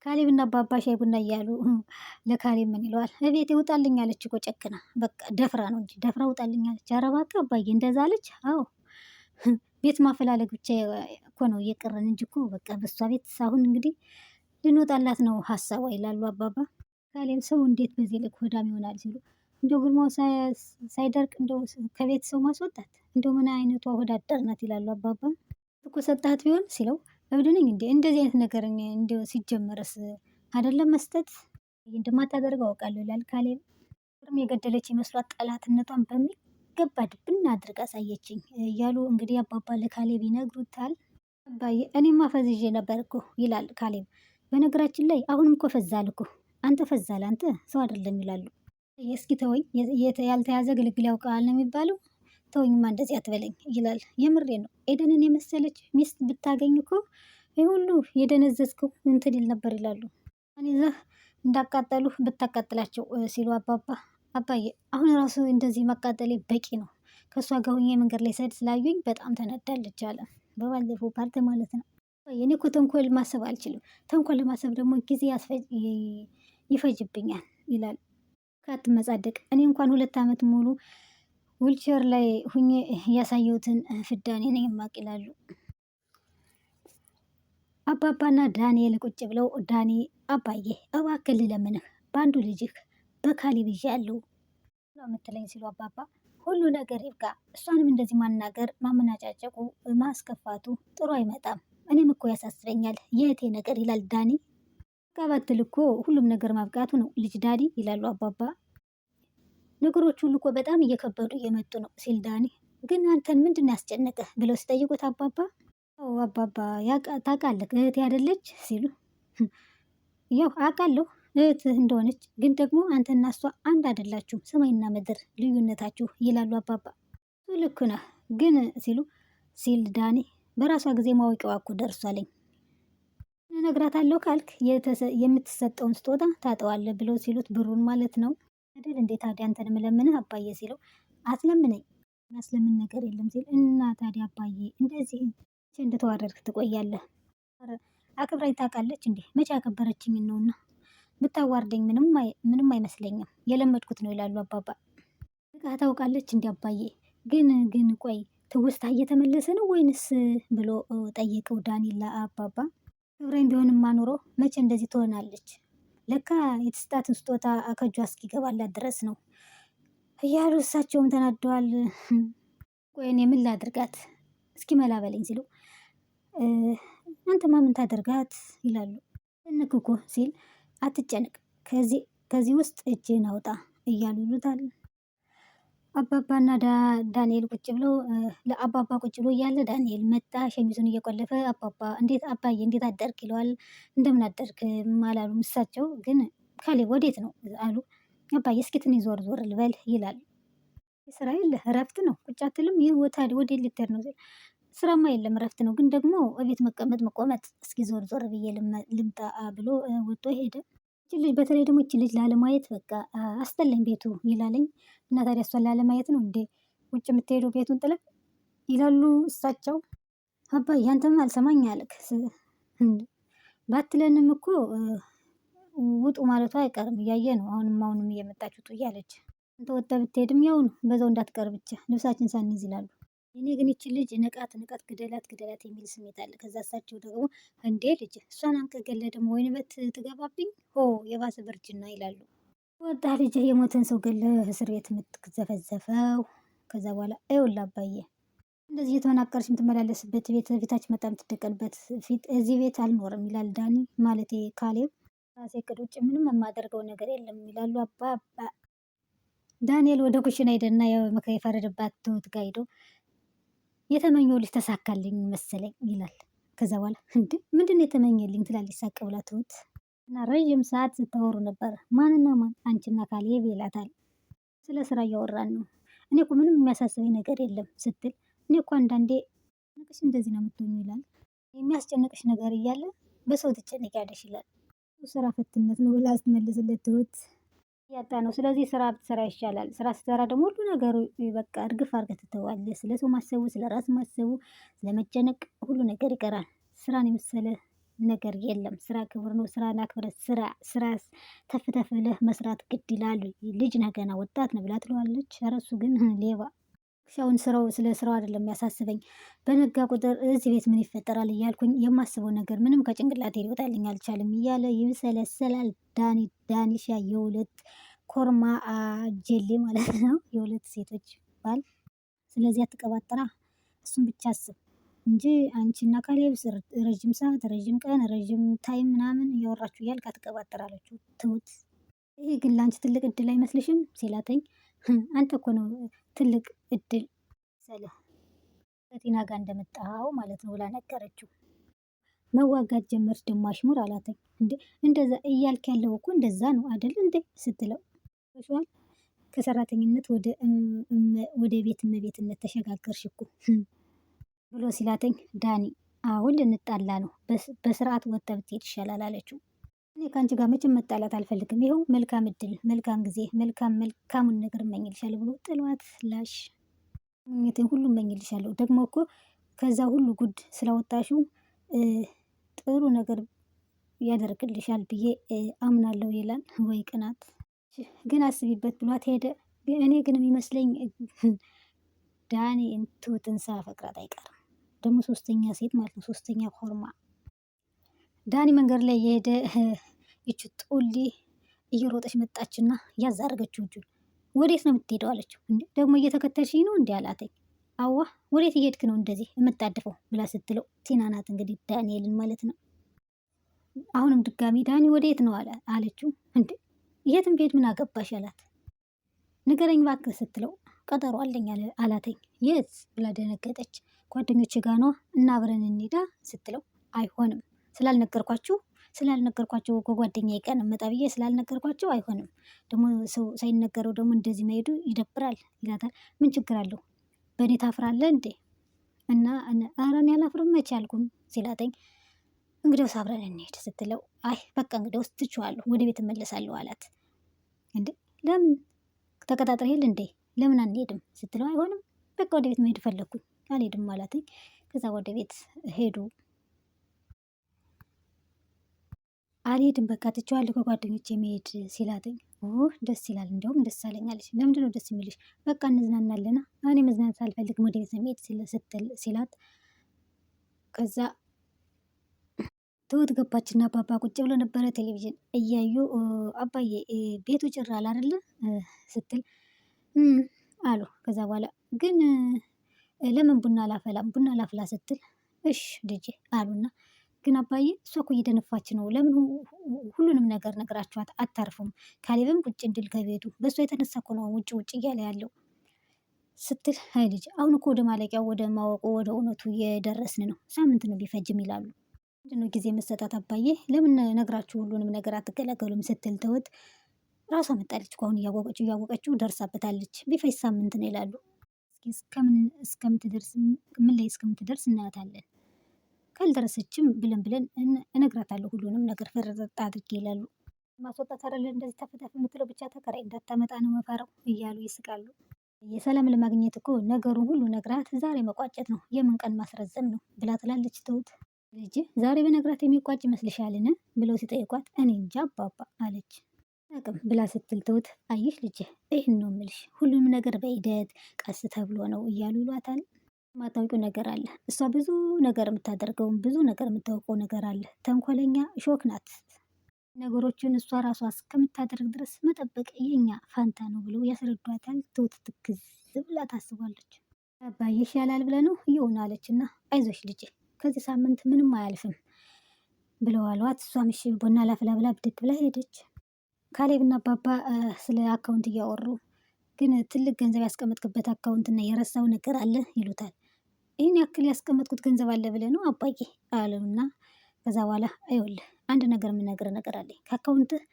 ካሌብና አባባ ሻይ ቡና እያሉ ለካሌብ ምን ይለዋል? እቤት ይውጣልኝ አለች እኮ ጨክና፣ በቃ ደፍራ ነው እንጂ ደፍራ ውጣልኝ አለች። ኧረ እባክህ አባዬ እንደዛ አለች? አዎ ቤት ማፈላለግ ብቻ እኮ ነው እየቀረን እንጂ እኮ በቃ በሷ ቤት አሁን እንግዲህ ልንወጣላት ነው ሀሳቧ ይላሉ አባባ። ካሌብ ሰው እንዴት በዚህ ልክ ሆዳም ይሆናል ሲሉ፣ እንደው ግርማው ሳይደርቅ እንደው ከቤት ሰው ማስወጣት እንደው ምን አይነቷ ሆዳደር ናት ይላሉ አባባ። እኮ ሰጣት ቢሆን ሲለው እብድ ነኝ እንዴ? እንደዚህ አይነት ነገር እንደው ሲጀመርስ አይደለም መስጠት እንደማታደርገው አውቃለሁ ይላል ካሌብ። የገደለች ይመስሏት ጠላትነቷን በሚገባ ድብና አድርጋ አሳየችኝ እያሉ እንግዲህ አባባ ለካሌብ ይነግሩታል። አባዬ እኔማ ፈዝዤ ነበር እኮ ይላል ካሌብ። በነገራችን ላይ አሁንም እኮ ፈዛል እኮ አንተ ፈዛል፣ አንተ ሰው አይደለም ይላሉ። እስኪ ተወኝ፣ ያልተያዘ ግልግል ያውቃል ነው የሚባለው። ተወኝማ እንደዚህ አትበለኝ ይላል። የምሬ ነው። ኤደንን የመሰለች ሚስት ብታገኝ እኮ ይህ ሁሉ የደነዘዝከው እንትን ይል ነበር ይላሉ። እኔ እንዳቃጠሉ ብታቃጥላቸው ሲሉ አባባ፣ አባዬ አሁን ራሱ እንደዚህ መቃጠሌ በቂ ነው። ከእሷ ጋር ሁኜ መንገድ ላይ ሰድ ስላዩኝ በጣም ተነዳለች አለ። በባለፈው ፓርት ማለት ነው። እኔ እኮ ተንኮል ማሰብ አልችልም። ተንኮል ለማሰብ ደግሞ ጊዜ ይፈጅብኛል ይላል። ካትመጻደቅ እኔ እንኳን 2 ዓመት ሙሉ ዊልቸር ላይ ሁኜ ያሳየሁትን ፍዳኔ ነው የማቅ ይላሉ። አባባና ዳንኤል ቁጭ ብለው ዳኒ አባዬ እባክህ ልለምንህ በአንዱ ልጅህ በካሌብ ይዣለሁ ነው የምትለኝ ሲሉ አባባ ሁሉ ነገር ይብቃ። እሷንም እንደዚህ ማናገር ማመናጫጨቁ ማስከፋቱ ጥሩ አይመጣም። እኔም እኮ ያሳስበኛል የእህቴ ነገር ይላል ዳኒ። ጋባትል እኮ ሁሉም ነገር ማብቃቱ ነው ልጅ ዳኒ ይላሉ አባባ። ነገሮች ሁሉ እኮ በጣም እየከበዱ እየመጡ ነው ሲል ዳኒ። ግን አንተን ምንድን ያስጨነቀህ ብለው ሲጠይቁት አባባ አባባ ታውቃለህ እህቴ አይደለች ሲሉ፣ ያው አውቃለሁ እህትህ እንደሆነች፣ ግን ደግሞ አንተና እሷ አንድ አይደላችሁም፣ ሰማይና ምድር ልዩነታችሁ ይላሉ አባባ። ልክ ነህ ግን ሲል ዳኒ በራሷ ጊዜ ማወቂያዋ እኮ ደርሷለኝ። እነግራታለሁ ካልክ የምትሰጠውን ስጦታ ታጠዋለህ ብለው ሲሉት ብሩን ማለት ነው አይደል? እንዴት ታዲያ አንተን ምለምንህ አባዬ ሲለው፣ አትለምነኝ የሚያስለምን ነገር የለም ሲል፣ እና ታዲያ አባዬ እንደዚህ እንደተዋረድክ ትቆያለህ? አክብራኝ ታውቃለች እንዴ? መቼ አከበረችኝ ነውና ብታዋርደኝ ምንም አይመስለኝም፣ የለመድኩት ነው ይላሉ አባባ። ታውቃለች እንዲ አባዬ ግን ቆይ ትውስታ እየተመለሰ ነው ወይንስ ብሎ ጠየቀው ዳኒላ አባባ። ክብረኝ ቢሆንማ ኖሮ መቼ እንደዚህ ትሆናለች? ለካ የተስጣትን ስጦታ ከእጇ እስኪገባላት ድረስ ነው እያሉ እሳቸውም ተናደዋል። ቆይ እኔ ምን ላድርጋት እስኪ መላ በለኝ ሲሉ፣ አንተማ ምን ታደርጋት ይላሉ። ጨነቅ እኮ ሲል፣ አትጨነቅ ከዚህ ውስጥ እጅን አውጣ እያሉ ይሉታል። አባባና ዳንኤል ቁጭ ብለው ለአባባ ቁጭ ብሎ እያለ ዳንኤል መጣ ሸሚዙን እየቆለፈ። አባባ እንዴት አባዬ እንዴት አደርክ ይለዋል። እንደምን አደርክ አላሉም። እሳቸው ግን ካሌብ ወዴት ነው አሉ። አባዬ እስኪ ትንሽ ዞር ዞር ልበል ይላል። ስራ የለ እረፍት ነው ቁጭ አትልም? ይህ ወታድ ወዴት ልትሄድ ነው? ስራማ የለም እረፍት ነው፣ ግን ደግሞ እቤት መቆመጥ እስኪ ዞር ዞር ብዬ ልምጣ ብሎ ወጥቶ ሄደ። እቺ ልጅ በተለይ ደግሞ እቺ ልጅ ላለማየት በቃ አስጠላኝ ቤቱ ይላለኝ። እና ታዲያ እሷን ላለማየት ነው እንዴ ውጭ የምትሄዱ ቤቱን ጥለ ይላሉ እሳቸው። አባዬ አንተም አልሰማኝ አለክ ባትለንም እኮ ውጡ ማለቷ አይቀርም፣ እያየ ነው አሁንም እየመጣች ውጡ እያለች። አንተ ወጥተህ ብትሄድም ያው ነው በዛው እንዳትቀር ብቻ ልብሳችን ሳንይዝ ይላሉ። እኔ ግን ይቺ ልጅ ንቃት ግደላት የሚል ስሜት አለ። ከዛ እሳቸው ደግሞ እንዴ ልጅ እሷን አንቀገለ ደግሞ ወይን በት ትገባብኝ የባሰ በርጅና ይላሉ። ወጣ ልጅ የሞተን ሰው ገለ እስር ቤት የምትዘፈዘፈው። ከዛ በኋላ ይኸውልህ አባዬ እንደዚህ የተመናቀረች የምትመላለስበት ቤት ፊታችን መጣ የምትደቀንበት ፊት እዚህ ቤት አልኖርም ይላል ዳኒ። ማለት ካሌብ ራሴ እቅድ ውጭ ምንም የማደርገው ነገር የለም ይላሉ አባባ። ዳንኤል ወደ ኩሽና ሄደና የፈረደባት ትሁት ጋር ሄዶ የተመኘው ልጅ ተሳካልኝ መሰለኝ ይላል። ከዛ በኋላ ምንድን የተመኘልኝ ትላለች ሳቅ ብላ ትሁት። እና ረዥም ሰዓት ስታወሩ ነበር። ማንና ማን? አንቺና ካሌብ ይላታል። ስለ ስራ እያወራን ነው። እኔ እኮ ምንም የሚያሳስበኝ ነገር የለም ስትል፣ እኔ እኮ አንዳንዴ ነቅሽ እንደዚህ ነው የምትሆኙ ይላል። የሚያስጨንቅሽ ነገር እያለ በሰው ትጨነቂያለሽ ይላል። ስራ ፈትነት ነው ብላ ስትመልስለት ትሁት ያጣ ነው። ስለዚህ ስራ ብትሰራ ይሻላል። ስራ ስትሰራ ደግሞ ሁሉ ነገሩ በቃ እርግፍ አድርገህ ትተዋለህ። ስለ ሰው ማሰቡ፣ ስለ ራስ ማሰቡ፣ ስለመጨነቅ ሁሉ ነገር ይቀራል። ስራን የመሰለ ነገር የለም። ስራ ክብር ነው። ስራን አክብረህ ስራ ስራ ተፍ ብለህ መስራት ግድ ይላል። ልጅ ነህ ገና ወጣት ነው ብላ ትለዋለች። ኧረ እሱ ግን ሌባ አሁን ስራው ስለ ስራው አይደለም የሚያሳስበኝ። በነጋ ቁጥር እዚህ ቤት ምን ይፈጠራል እያልኩኝ የማስበው ነገር ምንም ከጭንቅላቴ ሊወጣልኝ አልቻልም እያለ ይብሰለሰላል። ዳኒሻ የሁለት ኮርማ ጀሌ ማለት ነው፣ የሁለት ሴቶች ባል። ስለዚህ አትቀባጥራ፣ እሱን ብቻ አስብ እንጂ አንቺና ካሌብ ረዥም ሰዓት፣ ረዥም ቀን፣ ረዥም ታይም ምናምን እያወራችሁ እያልክ አትቀባጥራለችሁ። ትሁት ይሄ ግን ለአንቺ ትልቅ እድል አይመስልሽም ሲላተኝ፣ አንተ እኮ ነው ትልቅ እድል ሰለ ከቲና ጋር እንደመጣው ማለት ነው ብላ ነገረችው። መዋጋት ጀመርሽ ደሞ አሽሙር አላተኝ። እንዴ እንደዛ እያልክ ያለው እኮ እንደዛ ነው አደል እንዴ ስትለው፣ ከሰራተኝነት ወደ ቤት እመቤትነት ተሸጋገርሽ እኮ ብሎ ሲላተኝ፣ ዳኒ አሁን ልንጣላ ነው፣ በስርዓት ወጥተህ ብትሄድ ይሻላል አለችው። እኔ ከአንቺ ጋር መቼም መጣላት አልፈልግም፣ ይኸው መልካም እድል፣ መልካም ጊዜ፣ መልካሙን ነገር እመኝልሻለሁ ብሎ ጥሏት ላሽ። ምኞቴን ሁሉ እመኝልሻለሁ፣ ደግሞ እኮ ከዛ ሁሉ ጉድ ስላወጣሽው ጥሩ ነገር ያደርግልሻል ብዬ አምናለሁ ይላል። ወይ ቅናት! ግን አስቢበት ብሏት ሄደ። እኔ ግን የሚመስለኝ ዳኒ ትሁትን ሳያፈቅራት አይቀርም። ደግሞ ሶስተኛ ሴት ማለት ነው፣ ሶስተኛ ኮርማ። ዳኒ መንገድ ላይ የሄደ ይች ጡሊ እየሮጠች መጣችና ያዛረገችው እጁን። ወዴት ነው የምትሄደው አለችው። ደግሞ እየተከተልሽኝ ነው እንዲ አላተኝ። አዋ ወዴት እየሄድክ ነው እንደዚህ የምታድፈው ብላ ስትለው፣ ቲና ናት እንግዲህ ዳንኤልን ማለት ነው። አሁንም ድጋሚ ዳኒ ወዴት ነው አለችው። እንዴ የትም ብሄድ ምን አገባሽ አላት። ንገረኝ እባክህ ስትለው፣ ቀጠሮ አለኝ አላተኝ። የት ብላ ደነገጠች። ጓደኞች ጋ ነዋ እና አብረን እንሂዳ ስትለው፣ አይሆንም ስላልነገርኳቸው ከጓደኛዬ ቀን መጣ ብዬ ስላልነገርኳቸው አይሆንም። ደግሞ ሰው ሳይነገረው ደግሞ እንደዚህ መሄዱ ይደብራል ይላታል። ምን ችግር አለው በእኔ ታፍራለህ እንዴ? እና ኧረ እኔ አላፍርም መቼ አልኩኝ ሲላተኝ፣ እንግዲያውስ አብረን እንሄድ ስትለው፣ አይ በቃ እንግዲያውስ ትቼዋለሁ ወደ ቤት እመለሳለሁ አላት። እንዴ ለምን ተቀጣጥረህ የለ እንዴ ለምን አንሄድም ስትለው፣ አይሆንም በቃ ወደ ቤት መሄድ ፈለግኩኝ አልሄድም አላተኝ። ከዛ ወደ ቤት ሄዱ። አልሄድም በቃ ትቼዋለሁ ከጓደኞቼ መሄድ ሲላተኝ፣ ደስ ይላል እንዲያውም ደስ አለኝ አለች። ለምንድን ነው ደስ የሚልሽ? በቃ እንዝናናለና እኔ መዝናናት አልፈልግም ወደ ቤት መሄድ ሲላት፣ ከዛ ትሁት ገባችና አባባ ቁጭ ብሎ ነበረ ቴሌቪዥን እያዩ፣ አባዬ ቤቱ ጭር አለ አይደለ ስትል አሉ። ከዛ በኋላ ግን ለምን ቡና ላፍላ ስትል፣ እሽ ልጄ አሉና፣ ግን አባዬ እሷ እኮ እየደነፋች ነው፣ ለምን ሁሉንም ነገር ነግራችኋት አታርፉም? ካሌብም ቁጭ እንድል ከቤቱ በእሷ የተነሳ እኮ ነው ውጭ እያለ ያለው ስትል፣ አይ ልጅ አሁን እኮ ወደ ማለቂያው ወደ ማወቁ ወደ እውነቱ እየደረስን ነው፣ ሳምንት ነው ቢፈጅም ይላሉ። ምንድነው ጊዜ መሰጣት አባዬ፣ ለምን ነግራችሁ ሁሉንም ነገር አትገላገሉም? ስትል ትሁት ራሷ መጣለች እኮ አሁን እያወቀችው ደርሳበታለች፣ ቢፈጅ ሳምንት ነው ይላሉ። እስከምትደርስ ምን ላይ እስከምትደርስ እናያታለን፣ ካልደረሰችም ብለን እነግራታለሁ ሁሉንም ነገር ፈረጠጣ አድርጌ ይላሉ። ማስወጣት አይደለ እንደዚህ ተፈታፍ የምትለው ብቻ ተከራይ እንዳታመጣ ነው መፈራው እያሉ ይስቃሉ። የሰላም ለማግኘት እኮ ነገሩን ሁሉ ነግራት ዛሬ መቋጨት ነው፣ የምን ቀን ማስረዘም ነው ብላ ትላለች ትሁት። ልጅ ዛሬ በነግራት የሚቋጭ ይመስልሻልን ብለው ሲጠይቋት፣ እኔ እንጃ አባባ አለች። አቅም ብላ ስትል ትሁት፣ አይሽ ልጅ ይህን ነው ምልሽ፣ ሁሉንም ነገር በሂደት ቀስ ተብሎ ነው እያሉ ይሏታል። ማታውቂው ነገር አለ፣ እሷ ብዙ ነገር የምታደርገውን ብዙ ነገር የምታውቀው ነገር አለ። ተንኮለኛ ሾክ ናት። ነገሮችን እሷ ራሷ እስከምታደርግ ድረስ መጠበቅ የኛ ፋንታ ነው ብለው ያስረዷታል። ትሁት ትክዝ ብላ ታስባለች። አባዬ ይሻላል ብለህ ነው ይሆናለች እና አይዞሽ ልጄ ከዚህ ሳምንት ምንም አያልፍም ብለዋሏት። እሷም እሺ ቡና ላፍላ ብላ ብድግ ብላ ሄደች። ካሌብና አባባ ስለ አካውንት እያወሩ፣ ግን ትልቅ ገንዘብ ያስቀመጥክበት አካውንት እና የረሳው ነገር አለ ይሉታል። ይህን ያክል ያስቀመጥኩት ገንዘብ አለ ብለህ ነው አባዬ አለውና፣ ከዛ በኋላ አይወልህ አንድ ነገር የምነግርህ ነገር አለኝ፣ ከአካውንትህ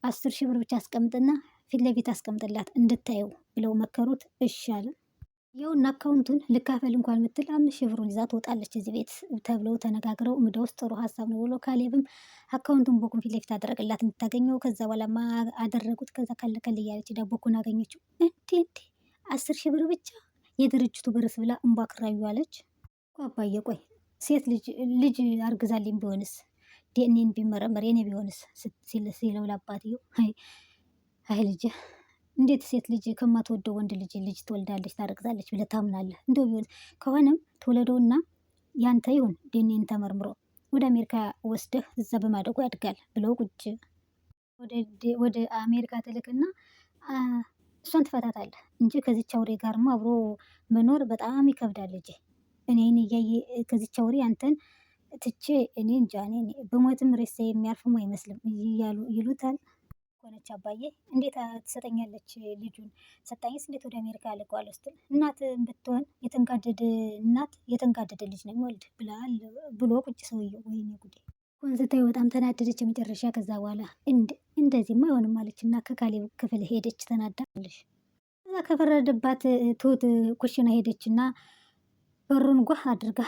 10 ሺህ ብር ብቻ አስቀምጥና ፊት ለፊት አስቀምጥላት እንድታየው ብለው መከሩት። እሺ አለ። ይኸውና አካውንቱን ልካፈል እንኳን ምትል 5 ሺህ ብሩን ይዛ ትወጣለች እዚህ ቤት ተብለው ተነጋግረው፣ እንግዲያውስ ጥሩ ሀሳብ ነው ብሎ ካሌብም አካውንቱን ቦኩን ፊት ለፊት አደረገላት እንድታገኘው። ከዛ በኋላ አደረጉት። ከዛ ከልከል እያለች ቦኩን አገኘችው። እንዴ 10 ሺህ ብር ብቻ የድርጅቱ ብርስ ብላ እንባ ክራዩ አለች። አባዬ ቆይ ሴት ልጅ አርግዛልኝ ቢሆንስ ዲኤንኤን ቢመረመር የኔ ቢሆንስ ሲለው ለአባትየው አይ ልጅ እንዴት ሴት ልጅ ከማትወደው ወንድ ልጅ ትወልዳለች ታረግዛለች ብለህ ታምናለህ? እንደው ቢሆን ከሆነም ትውለደውና ያንተ ይሁን ዲኤንኤን ተመርምሮ ወደ አሜሪካ ወስደህ እዛ በማደጉ ያድጋል ብለው ቁጭ ወደ አሜሪካ ትልክና እሷን ትፈታታለህ እንጂ ከዚች አውሬ ጋርማ አብሮ መኖር በጣም ይከብዳል ልጄ። እኔን እያየ ከዚች አውሬ አንተን ትቼ እኔ እንጃ እኔ በሞትም ሬሳ የሚያርፍም አይመስልም እያሉ ይሉታል። ሆነች አባዬ እንዴት ትሰጠኛለች ልጁን ሰጣኝስ እንዴት ወደ አሜሪካ ልቀዋለሁ ስትል እናት ብትሆን የተንጋደደ እናት የተንጋደደ ልጅ ነው የሚወልድ ብሎ ቁጭ ሰውየው። ወይኔ ጉዴ ኮንስታዊ በጣም ተናደደች የመጨረሻ። ከዛ በኋላ እንደዚህማ አይሆንም አለች እና ከካሌብ ክፍል ሄደች ተናዳለች። ከዛ ከፈረደባት ትሁት ኩሽና ሄደች እና በሩን ጓህ አድርጋ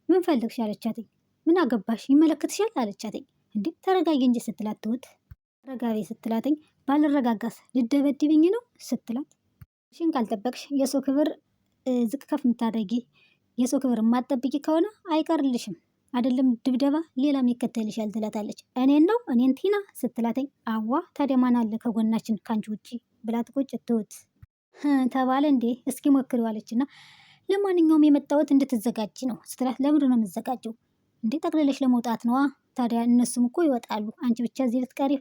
ምን ፈልግሽ አለቻትኝ። ምን አገባሽ ይመለከትሻል አለቻትኝ። እንዴ ተረጋጊ እንጂ ስትላት ትሁት ረጋቤ ስትላትኝ ባልረጋጋስ ልደበድብኝ ነው ስትላት ሽን ካልጠበቅሽ የሰው ክብር ዝቅ ከፍ የምታደርጊ የሰው ክብር የማትጠብቂ ከሆነ አይቀርልሽም አይደለም ድብደባ ሌላም ይከተልሻል ትላታለች። እኔን ቲና ስትላትኝ አዋ ታዲያ ማን አለ ከጎናችን ካንቺ ውጪ ብላት ቁጭ ትሁት ተባለ እንዴ እስኪ ሞክሪው አለችና ለማንኛውም የመጣሁት እንድትዘጋጅ ነው ስትላት ለምንድን ነው የምትዘጋጀው? እንዴ ጠቅልለሽ ለመውጣት ነዋ። ታዲያ እነሱም እኮ ይወጣሉ አንቺ ብቻ እዚህ ልትቀሪ